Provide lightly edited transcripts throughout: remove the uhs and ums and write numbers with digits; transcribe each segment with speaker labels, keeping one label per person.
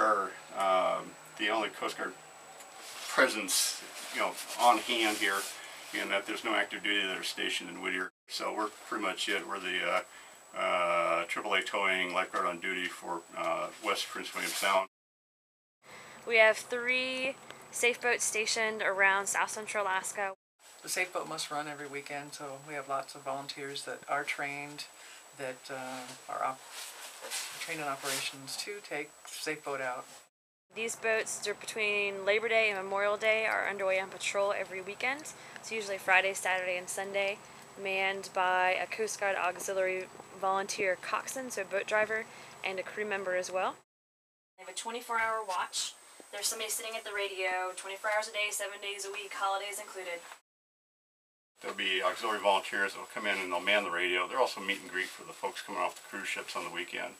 Speaker 1: are the only Coast Guard presence, on hand here, in that there's no active duty that are stationed in Whittier. So we're pretty much it. We're the AAA towing lifeguard on duty for West Prince William Sound.
Speaker 2: We have 3 safe boats stationed around South Central Alaska.
Speaker 3: The safe boat must run every weekend, so we have lots of volunteers that are trained, that are trained in operations to take safe boat out.
Speaker 2: These boats between Labor Day and Memorial Day are underway on patrol every weekend. It's usually Friday, Saturday, and Sunday, manned by a Coast Guard auxiliary volunteer coxswain, so a boat driver, and a crew member as well. They have a 24-hour watch. There's somebody sitting at the radio 24 hours a day, 7 days a week, holidays included.
Speaker 1: There'll be auxiliary volunteers that will come in and they'll man the radio. They're also meet and greet for the folks coming off the cruise ships on the weekend.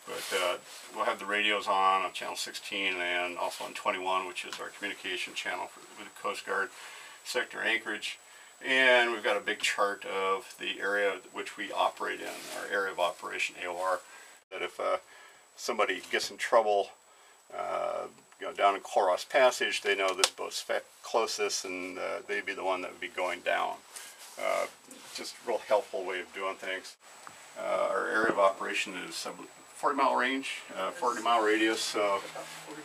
Speaker 1: But we'll have the radios on channel 16 and also on 21, which is our communication channel with the Coast Guard sector Anchorage. And we've got a big chart of the area which we operate in, our area of operation, AOR. That if somebody gets in trouble down in Coros Passage, they know this boat's closest and they'd be the one that would be going down. Just a real helpful way of doing things. Our area of operation is 40-mile range, 40-mile radius. So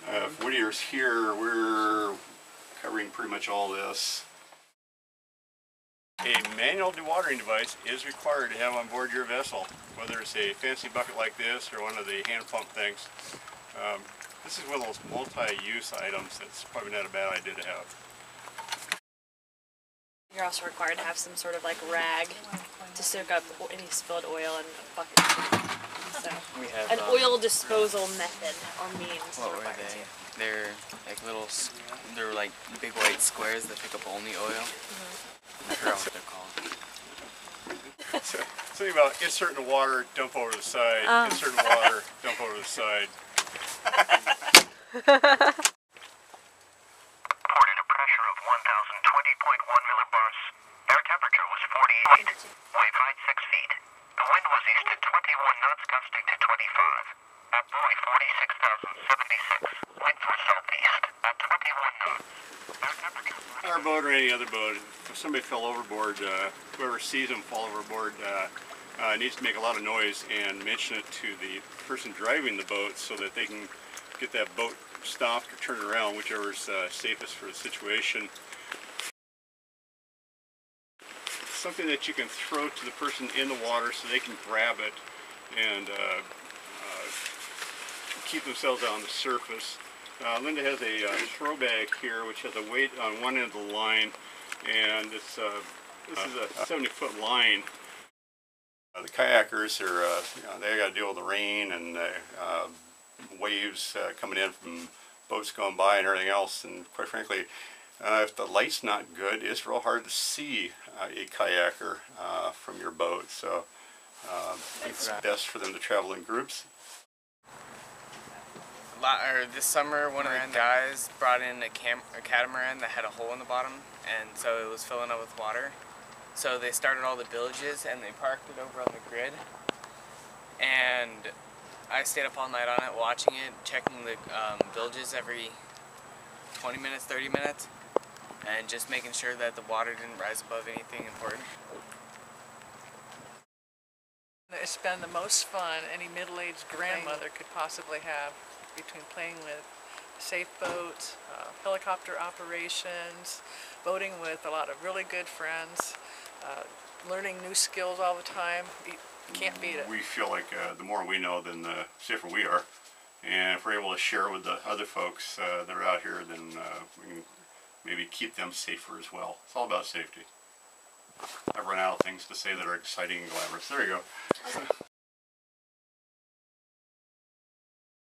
Speaker 1: if Whittier's here, we're covering pretty much all this. A manual dewatering device is required to have on board your vessel, whether it's a fancy bucket like this or one of the hand pump things. This is one of those multi-use items that's probably not a bad idea to have.
Speaker 2: You're also required to have some sort of rag to soak up any spilled oil in a bucket. So
Speaker 4: we have
Speaker 2: an oil disposal method or means.
Speaker 4: What were they? They're like they're like big white squares that pick up only oil. I forgot what they're called.
Speaker 1: Something about insert in the water, dump over to the side, insert in the water, dump over to the side.
Speaker 5: Reported a pressure of 1020.1 millibars. Air temperature was 48. Wave height 6 feet. The wind was east at 21 knots, gusting to 25. At buoy 46,076. Wind was southeast at 21 knots. Air temperature.
Speaker 1: Our boat or any other boat, if somebody fell overboard, whoever sees them fall overboard needs to make a lot of noise and mention it to the person driving the boat so that they can get that boat stopped or turned around, whichever is safest for the situation. Something that you can throw to the person in the water so they can grab it and keep themselves on the surface. Linda has a throw bag here which has a weight on one end of the line, and this is a 70-foot line. The kayakers are they got to deal with the rain and waves coming in from boats going by and everything else, and quite frankly, if the light's not good, it's real hard to see a kayaker from your boat. So it's best for them to travel in groups.
Speaker 4: This summer, one of the guys brought in a catamaran that had a hole in the bottom, and so it was filling up with water. So they started all the billages and they parked it over on the grid, and I stayed up all night on it, watching it, checking the billages every 20 minutes, 30 minutes, and just making sure that the water didn't rise above anything important.
Speaker 3: It's been the most fun any middle-aged grandmother could possibly have, between playing with safe boats, helicopter operations, boating with a lot of really good friends, learning new skills all the time. You can't beat it.
Speaker 1: We feel like the more we know, then the safer we are. And if we're able to share with the other folks that are out here, then we can maybe keep them safer as well. It's all about safety. I've run out of things to say that are exciting and glamorous. There you go.